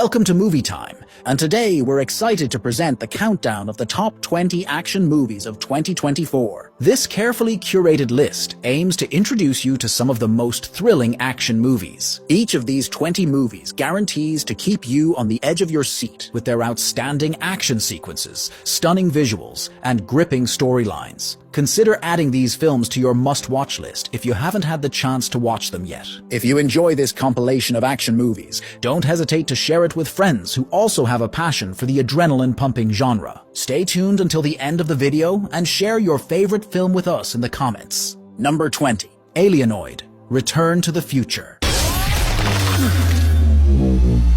Welcome to Movie Time, and today we're excited to present the countdown of the top 20 action movies of 2024. This carefully curated list aims to introduce you to some of the most thrilling action movies. Each of these 20 movies guarantees to keep you on the edge of your seat with their outstanding action sequences, stunning visuals, and gripping storylines. Consider adding these films to your must-watch list if you haven't had the chance to watch them yet. If you enjoy this compilation of action movies, don't hesitate to share it with friends who also have a passion for the adrenaline-pumping genre. Stay tuned until the end of the video and share your favorite film with us in the comments. Number 20. Alienoid: Return to the Future.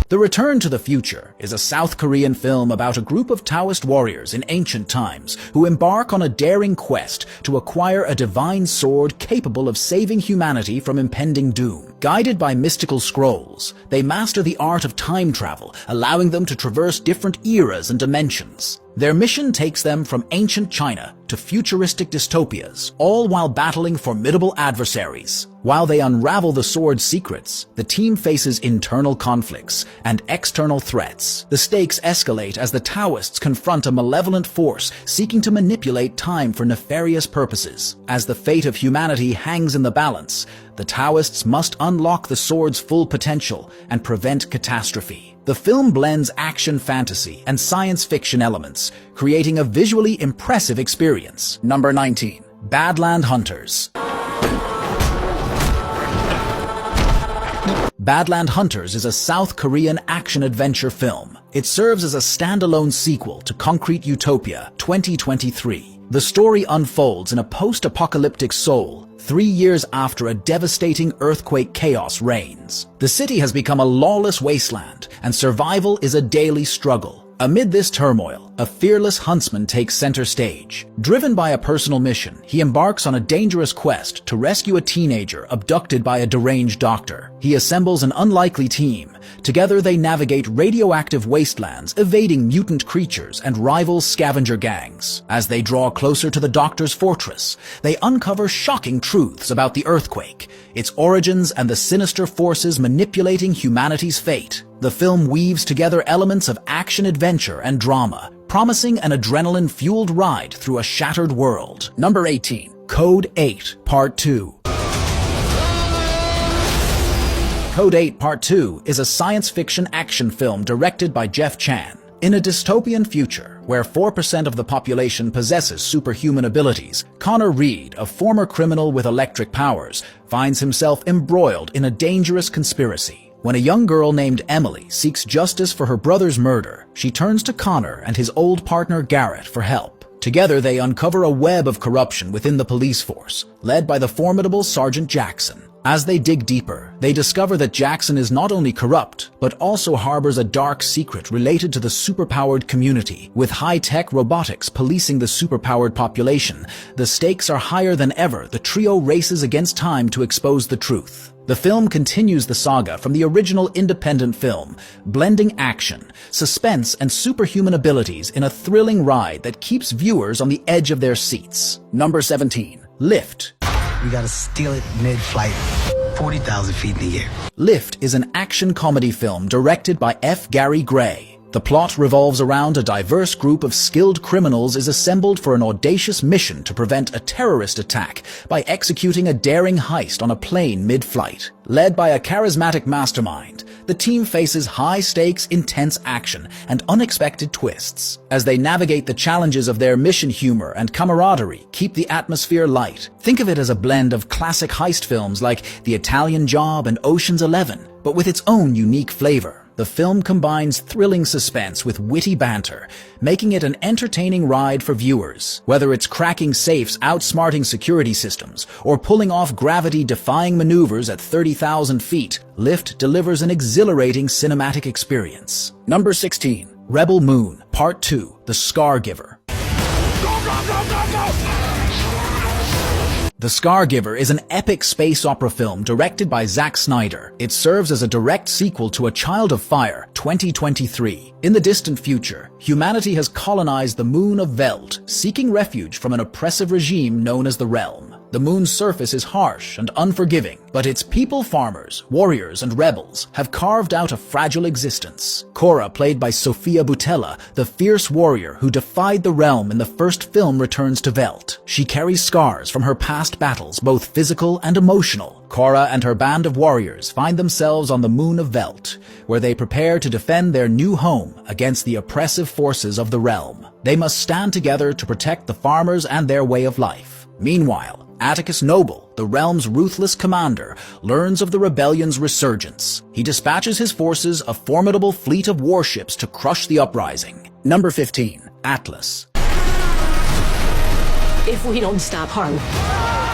The Return to the Future is a South Korean film about a group of Taoist warriors in ancient times who embark on a daring quest to acquire a divine sword capable of saving humanity from impending doom. Guided by mystical scrolls, they master the art of time travel, allowing them to traverse different eras and dimensions. Their mission takes them from ancient China to futuristic dystopias, all while battling formidable adversaries. While they unravel the sword's secrets, the team faces internal conflicts and external threats. The stakes escalate as the Taoists confront a malevolent force seeking to manipulate time for nefarious purposes. As the fate of humanity hangs in the balance, the Taoists must unlock the sword's full potential and prevent catastrophe. The film blends action fantasy and science fiction elements, creating a visually impressive experience. Number 19. Badland Hunters. Badland Hunters is a South Korean action-adventure film. It serves as a standalone sequel to Concrete Utopia 2023. The story unfolds in a post-apocalyptic Seoul, 3 years after a devastating earthquake chaos reigns. The city has become a lawless wasteland, and survival is a daily struggle. Amid this turmoil, a fearless huntsman takes center stage. Driven by a personal mission, he embarks on a dangerous quest to rescue a teenager abducted by a deranged doctor. He assembles an unlikely team. Together they navigate radioactive wastelands, evading mutant creatures and rival scavenger gangs. As they draw closer to the doctor's fortress, they uncover shocking truths about the earthquake, its origins, and the sinister forces manipulating humanity's fate. The film weaves together elements of action-adventure and drama, promising an adrenaline-fueled ride through a shattered world. Number 18. Code 8, Part 2. Code 8 Part 2 is a science fiction action film directed by Jeff Chan. In a dystopian future, where 4% of the population possesses superhuman abilities, Connor Reed, a former criminal with electric powers, finds himself embroiled in a dangerous conspiracy. When a young girl named Emily seeks justice for her brother's murder, she turns to Connor and his old partner Garrett for help. Together they uncover a web of corruption within the police force, led by the formidable Sergeant Jackson. As they dig deeper, they discover that Jackson is not only corrupt, but also harbors a dark secret related to the superpowered community. With high-tech robotics policing the superpowered population, the stakes are higher than ever. The trio races against time to expose the truth. The film continues the saga from the original independent film, blending action, suspense, and superhuman abilities in a thrilling ride that keeps viewers on the edge of their seats. Number 17. Lift. We gotta steal it mid-flight, 40,000 feet in the air. Lift is an action comedy film directed by F. Gary Gray. The plot revolves around a diverse group of skilled criminals is assembled for an audacious mission to prevent a terrorist attack by executing a daring heist on a plane mid-flight. Led by a charismatic mastermind, the team faces high-stakes, intense action and unexpected twists. As they navigate the challenges of their mission, humor and camaraderie keep the atmosphere light. Think of it as a blend of classic heist films like The Italian Job and Ocean's 11, but with its own unique flavor. The film combines thrilling suspense with witty banter, making it an entertaining ride for viewers. Whether it's cracking safes, outsmarting security systems, or pulling off gravity-defying maneuvers at 30,000 feet, Lift delivers an exhilarating cinematic experience. Number 16. Rebel Moon, Part 2, The Scar Giver. The Scar Giver is an epic space opera film directed by Zack Snyder. It serves as a direct sequel to A Child of Fire 2023. In the distant future, humanity has colonized the moon of Veld, seeking refuge from an oppressive regime known as the Realm. The moon's surface is harsh and unforgiving, but its people farmers, warriors, and rebels have carved out a fragile existence. Korra, played by Sofia Boutella, the fierce warrior who defied the realm in the first film, returns to Velt. She carries scars from her past battles, both physical and emotional. Korra and her band of warriors find themselves on the moon of Velt, where they prepare to defend their new home against the oppressive forces of the realm. They must stand together to protect the farmers and their way of life. Meanwhile, Atticus Noble, the realm's ruthless commander, learns of the rebellion's resurgence. He dispatches his forces, a formidable fleet of warships, to crush the uprising. Number 15. Atlas. If we don't stop Harlem.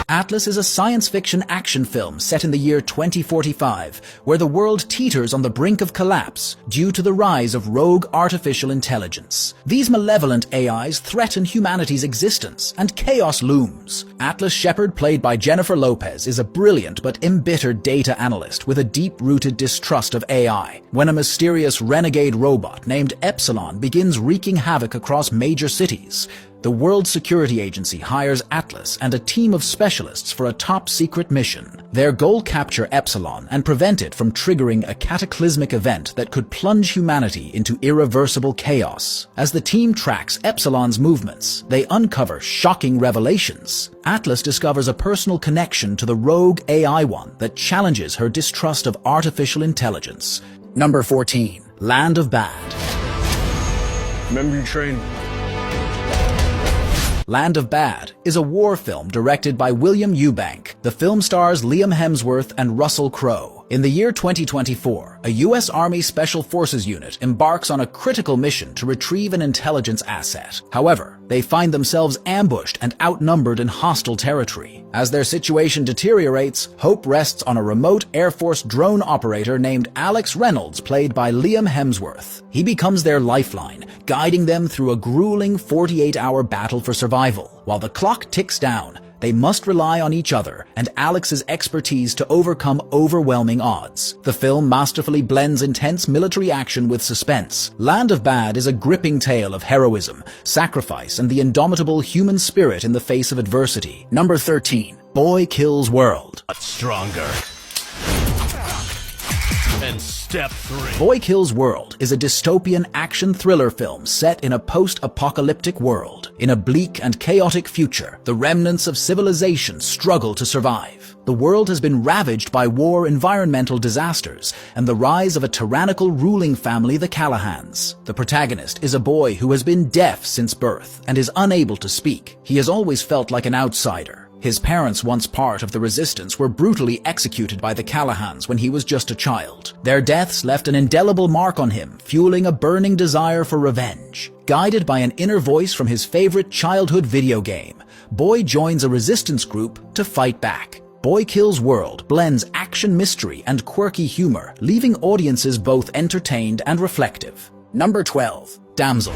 Atlas is a science fiction action film set in the year 2045, where the world teeters on the brink of collapse due to the rise of rogue artificial intelligence. These malevolent AIs threaten humanity's existence, and chaos looms. Atlas Shepard, played by Jennifer Lopez, is a brilliant but embittered data analyst with a deep-rooted distrust of AI. When a mysterious renegade robot named Epsilon begins wreaking havoc across major cities, the World Security Agency hires Atlas and a team of specialists for a top-secret mission. Their goal: capture Epsilon and prevent it from triggering a cataclysmic event that could plunge humanity into irreversible chaos. As the team tracks Epsilon's movements, they uncover shocking revelations. Atlas discovers a personal connection to the rogue AI one that challenges her distrust of artificial intelligence. Number 14. Land of Bad. Remember your training. Land of Bad is a war film directed by William Eubank. The film stars Liam Hemsworth and Russell Crowe. In the year 2024, a U.S. Army Special Forces unit embarks on a critical mission to retrieve an intelligence asset. However, they find themselves ambushed and outnumbered in hostile territory. As their situation deteriorates, hope rests on a remote Air Force drone operator named Alex Reynolds, played by Liam Hemsworth. He becomes their lifeline, guiding them through a grueling 48-hour battle for survival. While the clock ticks down, they must rely on each other and Alex's expertise to overcome overwhelming odds. The film masterfully blends intense military action with suspense. Land of Bad is a gripping tale of heroism, sacrifice, and the indomitable human spirit in the face of adversity. Number 13. Boy Kills World. Stronger. And step 3. Boy Kills World is a dystopian action thriller film set in a post-apocalyptic world. In a bleak and chaotic future, the remnants of civilization struggle to survive. The world has been ravaged by war, environmental disasters, and the rise of a tyrannical ruling family, the Callahans. The protagonist is a boy who has been deaf since birth and is unable to speak. He has always felt like an outsider. His parents, once part of the resistance, were brutally executed by the Callahans when he was just a child. Their deaths left an indelible mark on him, fueling a burning desire for revenge. Guided by an inner voice from his favorite childhood video game, Boy joins a resistance group to fight back. Boy Kills World blends action, mystery, and quirky humor, leaving audiences both entertained and reflective. Number 12. Damsel.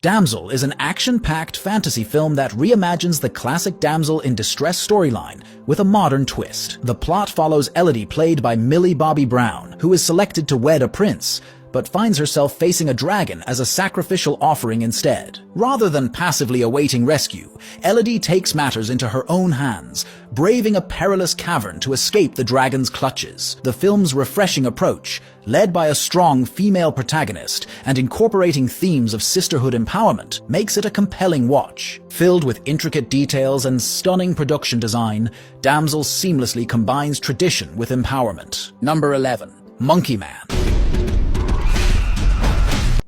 Damsel is an action-packed fantasy film that reimagines the classic damsel in distress storyline with a modern twist. The plot follows Elodie, played by Millie Bobby Brown, who is selected to wed a prince, but finds herself facing a dragon as a sacrificial offering instead. Rather than passively awaiting rescue, Elodie takes matters into her own hands, braving a perilous cavern to escape the dragon's clutches. The film's refreshing approach, led by a strong female protagonist and incorporating themes of sisterhood empowerment, makes it a compelling watch. Filled with intricate details and stunning production design, Damsel seamlessly combines tradition with empowerment. Number 11. Monkey Man.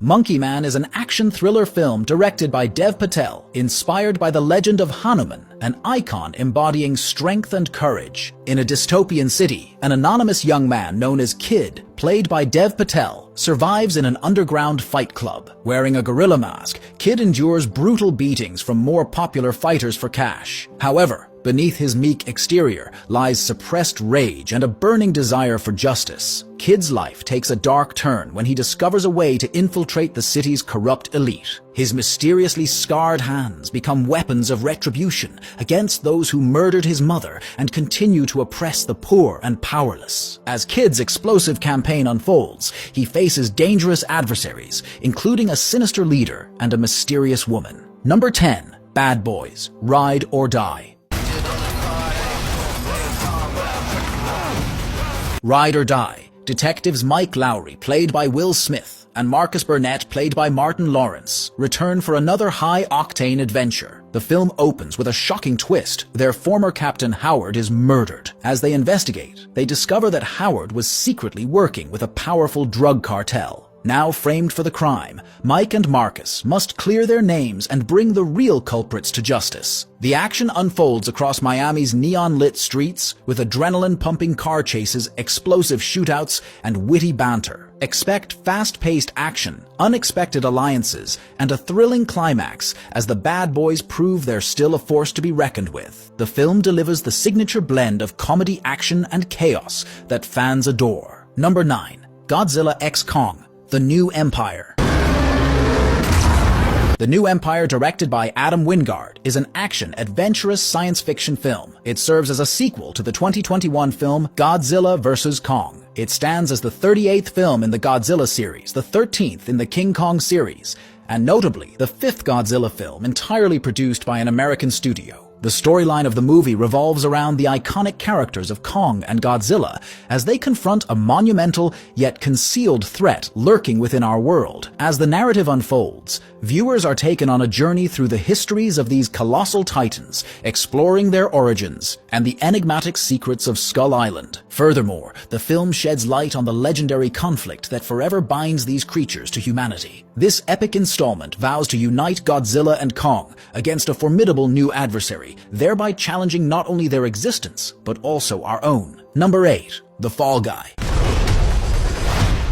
Monkey Man is an action thriller film directed by Dev Patel, inspired by the legend of Hanuman, an icon embodying strength and courage. In a dystopian city, an anonymous young man known as Kid, played by Dev Patel, survives in an underground fight club. Wearing a gorilla mask, Kid endures brutal beatings from more popular fighters for cash. However, Beneath his meek exterior lies suppressed rage and a burning desire for justice. Kid's life takes a dark turn when he discovers a way to infiltrate the city's corrupt elite. His mysteriously scarred hands become weapons of retribution against those who murdered his mother and continue to oppress the poor and powerless. As Kid's explosive campaign unfolds, he faces dangerous adversaries, including a sinister leader and a mysterious woman. Number 10. Bad Boys: Ride or Die. Ride or Die. Detectives Mike Lowry, played by Will Smith, and Marcus Burnett, played by Martin Lawrence, return for another high-octane adventure. The film opens with a shocking twist. Their former captain Howard is murdered. As they investigate, they discover that Howard was secretly working with a powerful drug cartel. Now framed for the crime, Mike and Marcus must clear their names and bring the real culprits to justice. The action unfolds across Miami's neon-lit streets with adrenaline-pumping car chases, explosive shootouts, and witty banter. Expect fast-paced action, unexpected alliances, and a thrilling climax as the bad boys prove they're still a force to be reckoned with. The film delivers the signature blend of comedy, action, and chaos that fans adore. Number 9. Godzilla x Kong: The New Empire. The New Empire, directed by Adam Wingard, is an action, adventurous science fiction film. It serves as a sequel to the 2021 film Godzilla vs. Kong. It stands as the 38th film in the Godzilla series, the 13th in the King Kong series, and notably the 5th Godzilla film entirely produced by an American studio. The storyline of the movie revolves around the iconic characters of Kong and Godzilla as they confront a monumental yet concealed threat lurking within our world. As the narrative unfolds, viewers are taken on a journey through the histories of these colossal titans, exploring their origins and the enigmatic secrets of Skull Island. Furthermore, the film sheds light on the legendary conflict that forever binds these creatures to humanity. This epic installment vows to unite Godzilla and Kong against a formidable new adversary, thereby challenging not only their existence, but also our own. Number 8. The Fall Guy.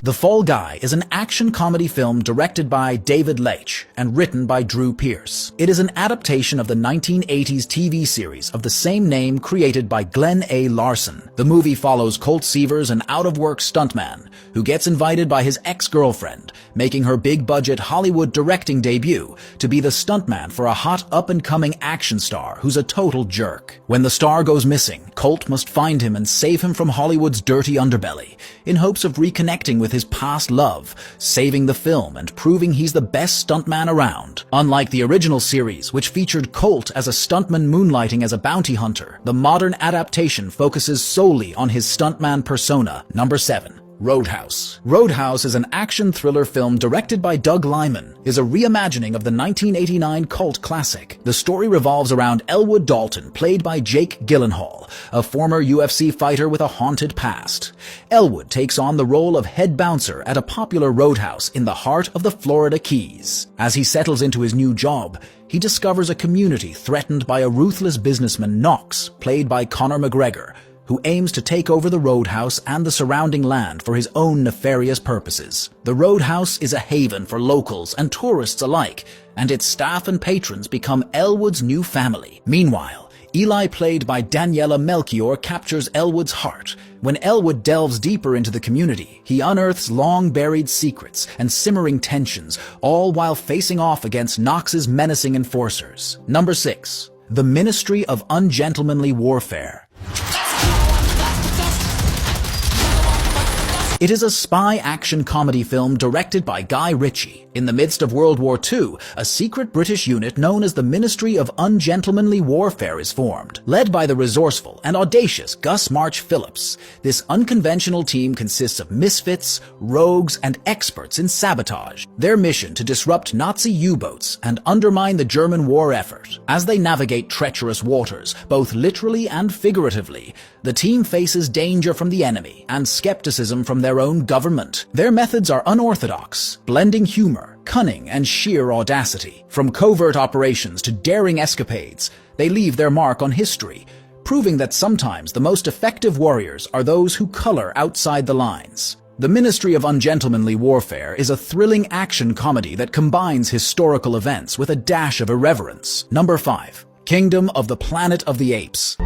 The Fall Guy is an action comedy film directed by David Leitch and written by Drew Pearce. It is an adaptation of the 1980s TV series of the same name created by Glenn A. Larson. The movie follows Colt Seavers, an out-of-work stuntman who gets invited by his ex-girlfriend, making her big-budget Hollywood directing debut, to be the stuntman for a hot up-and-coming action star who's a total jerk. When the star goes missing, Colt must find him and save him from Hollywood's dirty underbelly, in hopes of reconnecting with his past love, saving the film and proving he's the best stuntman around. Unlike the original series, which featured Colt as a stuntman moonlighting as a bounty hunter, the modern adaptation focuses solely on his stuntman persona. Number 7. Roadhouse. Roadhouse is an action thriller film directed by Doug Liman, is a reimagining of the 1989 cult classic. The story revolves around Elwood Dalton, played by Jake Gyllenhaal, a former UFC fighter with a haunted past. Elwood takes on the role of head bouncer at a popular roadhouse in the heart of the Florida Keys. As he settles into his new job, he discovers a community threatened by a ruthless businessman, Knox, played by Conor McGregor, who aims to take over the roadhouse and the surrounding land for his own nefarious purposes. The roadhouse is a haven for locals and tourists alike, and its staff and patrons become Elwood's new family. Meanwhile, Eli, played by Daniela Melchior, captures Elwood's heart. When Elwood delves deeper into the community, he unearths long-buried secrets and simmering tensions, all while facing off against Knox's menacing enforcers. Number 6. The Ministry of Ungentlemanly Warfare. It is a spy action comedy film directed by Guy Ritchie. In the midst of World War II, a secret British unit known as the Ministry of Ungentlemanly Warfare is formed. Led by the resourceful and audacious Gus March Phillips, this unconventional team consists of misfits, rogues, and experts in sabotage. Their mission to disrupt Nazi U-boats and undermine the German war effort. As they navigate treacherous waters, both literally and figuratively, the team faces danger from the enemy and skepticism from their own government. Their methods are unorthodox, blending humor, cunning, and sheer audacity. From covert operations to daring escapades, they leave their mark on history, proving that sometimes the most effective warriors are those who color outside the lines. The Ministry of Ungentlemanly Warfare is a thrilling action comedy that combines historical events with a dash of irreverence. Number 5. Kingdom of the Planet of the Apes.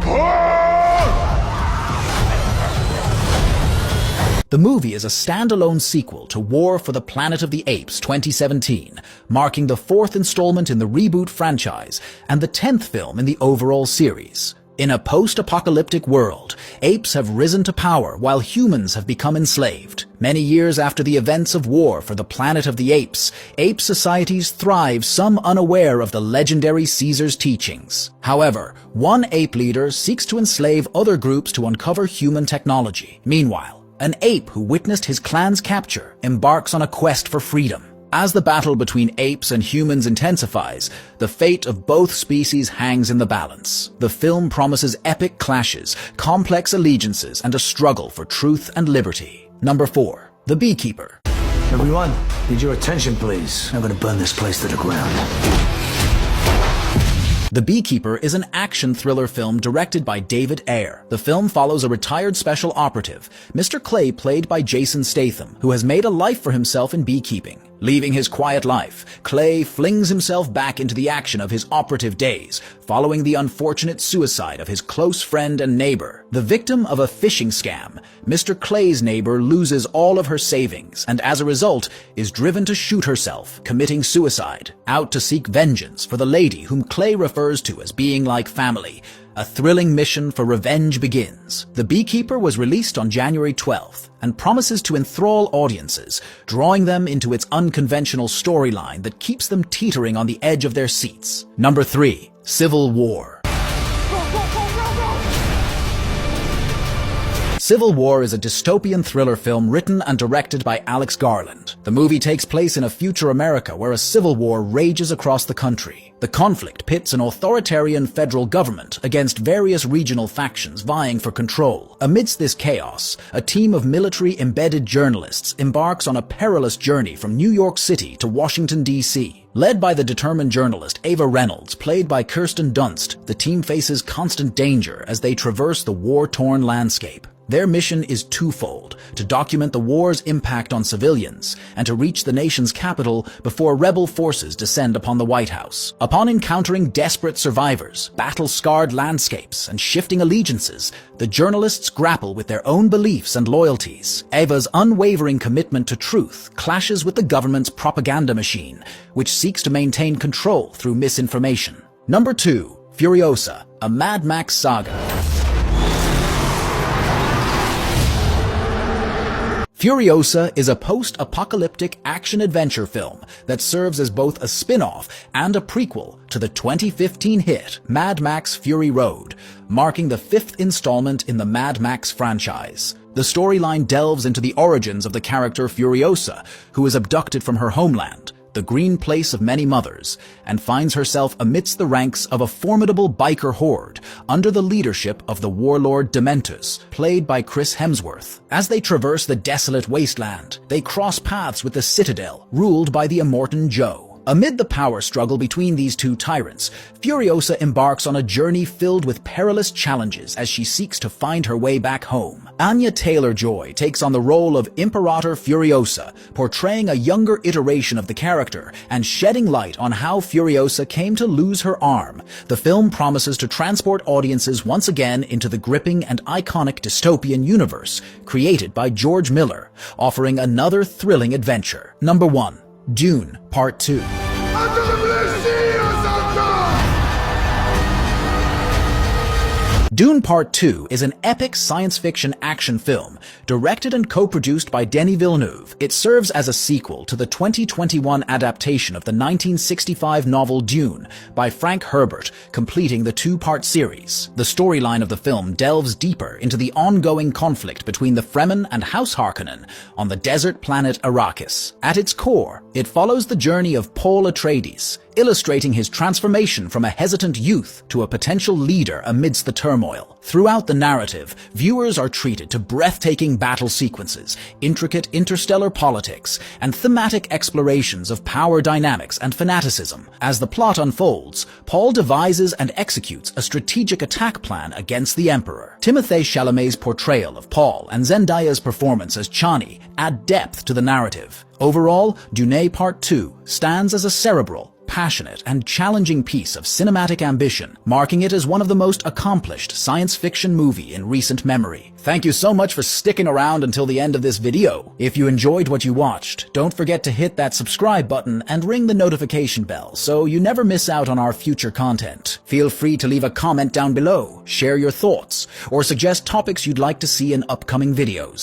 The movie is a standalone sequel to War for the Planet of the Apes 2017, marking the 4th installment in the reboot franchise and the 10th film in the overall series. In a post-apocalyptic world, apes have risen to power while humans have become enslaved. Many years after the events of War for the Planet of the Apes, ape societies thrive, some unaware of the legendary Caesar's teachings. However, one ape leader seeks to enslave other groups to uncover human technology. Meanwhile, an ape who witnessed his clan's capture embarks on a quest for freedom. As the battle between apes and humans intensifies, the fate of both species hangs in the balance. The film promises epic clashes, complex allegiances, and a struggle for truth and liberty. Number 4. The Beekeeper. Everyone, need your attention, please. I'm gonna burn this place to the ground. The Beekeeper is an action thriller film directed by David Ayer. The film follows a retired special operative, Mr. Clay, played by Jason Statham, who has made a life for himself in beekeeping. Leaving his quiet life, Clay flings himself back into the action of his operative days, following the unfortunate suicide of his close friend and neighbor. The victim of a phishing scam, Mr. Clay's neighbor loses all of her savings and as a result is driven to shoot herself, committing suicide, out to seek vengeance for the lady whom Clay refers to as being like family. A thrilling mission for revenge begins. The Beekeeper was released on January 12th and promises to enthrall audiences, drawing them into its unconventional storyline that keeps them teetering on the edge of their seats. Number 3. Civil War. Civil War is a dystopian thriller film written and directed by Alex Garland. The movie takes place in a future America where a civil war rages across the country. The conflict pits an authoritarian federal government against various regional factions vying for control. Amidst this chaos, a team of military-embedded journalists embarks on a perilous journey from New York City to Washington, D.C. Led by the determined journalist Ava Reynolds, played by Kirsten Dunst, the team faces constant danger as they traverse the war-torn landscape. Their mission is twofold: to document the war's impact on civilians and to reach the nation's capital before rebel forces descend upon the White House. Upon encountering desperate survivors, battle-scarred landscapes, and shifting allegiances, the journalists grapple with their own beliefs and loyalties. Ava's unwavering commitment to truth clashes with the government's propaganda machine, which seeks to maintain control through misinformation. Number 2. Furiosa, a Mad Max saga. Furiosa is a post-apocalyptic action-adventure film that serves as both a spin-off and a prequel to the 2015 hit Mad Max Fury Road, marking the 5th installment in the Mad Max franchise. The storyline delves into the origins of the character Furiosa, who is abducted from her homeland, the green place of many mothers, and finds herself amidst the ranks of a formidable biker horde under the leadership of the warlord Dementus, played by Chris Hemsworth. As they traverse the desolate wasteland, they cross paths with the Citadel, ruled by the Immortan Joe. Amid the power struggle between these two tyrants, Furiosa embarks on a journey filled with perilous challenges as she seeks to find her way back home. Anya Taylor-Joy takes on the role of Imperator Furiosa, portraying a younger iteration of the character and shedding light on how Furiosa came to lose her arm. The film promises to transport audiences once again into the gripping and iconic dystopian universe created by George Miller, offering another thrilling adventure. Number 1. Dune Part 2. Dune Part 2 is an epic science fiction action film directed and co-produced by Denis Villeneuve. It serves as a sequel to the 2021 adaptation of the 1965 novel Dune by Frank Herbert, completing the 2-part series. The storyline of the film delves deeper into the ongoing conflict between the Fremen and House Harkonnen on the desert planet Arrakis. At its core, it follows the journey of Paul Atreides, illustrating his transformation from a hesitant youth to a potential leader amidst the turmoil. Throughout the narrative, viewers are treated to breathtaking battle sequences, intricate interstellar politics, and thematic explorations of power dynamics and fanaticism. As the plot unfolds, Paul devises and executes a strategic attack plan against the Emperor. Timothée Chalamet's portrayal of Paul and Zendaya's performance as Chani add depth to the narrative. Overall, Dune Part 2 stands as a cerebral, passionate and challenging piece of cinematic ambition, marking it as one of the most accomplished science fiction movie in recent memory. Thank you so much for sticking around until the end of this video. If you enjoyed what you watched, don't forget to hit that subscribe button and ring the notification bell so you never miss out on our future content. Feel free to leave a comment down below, share your thoughts, or suggest topics you'd like to see in upcoming videos.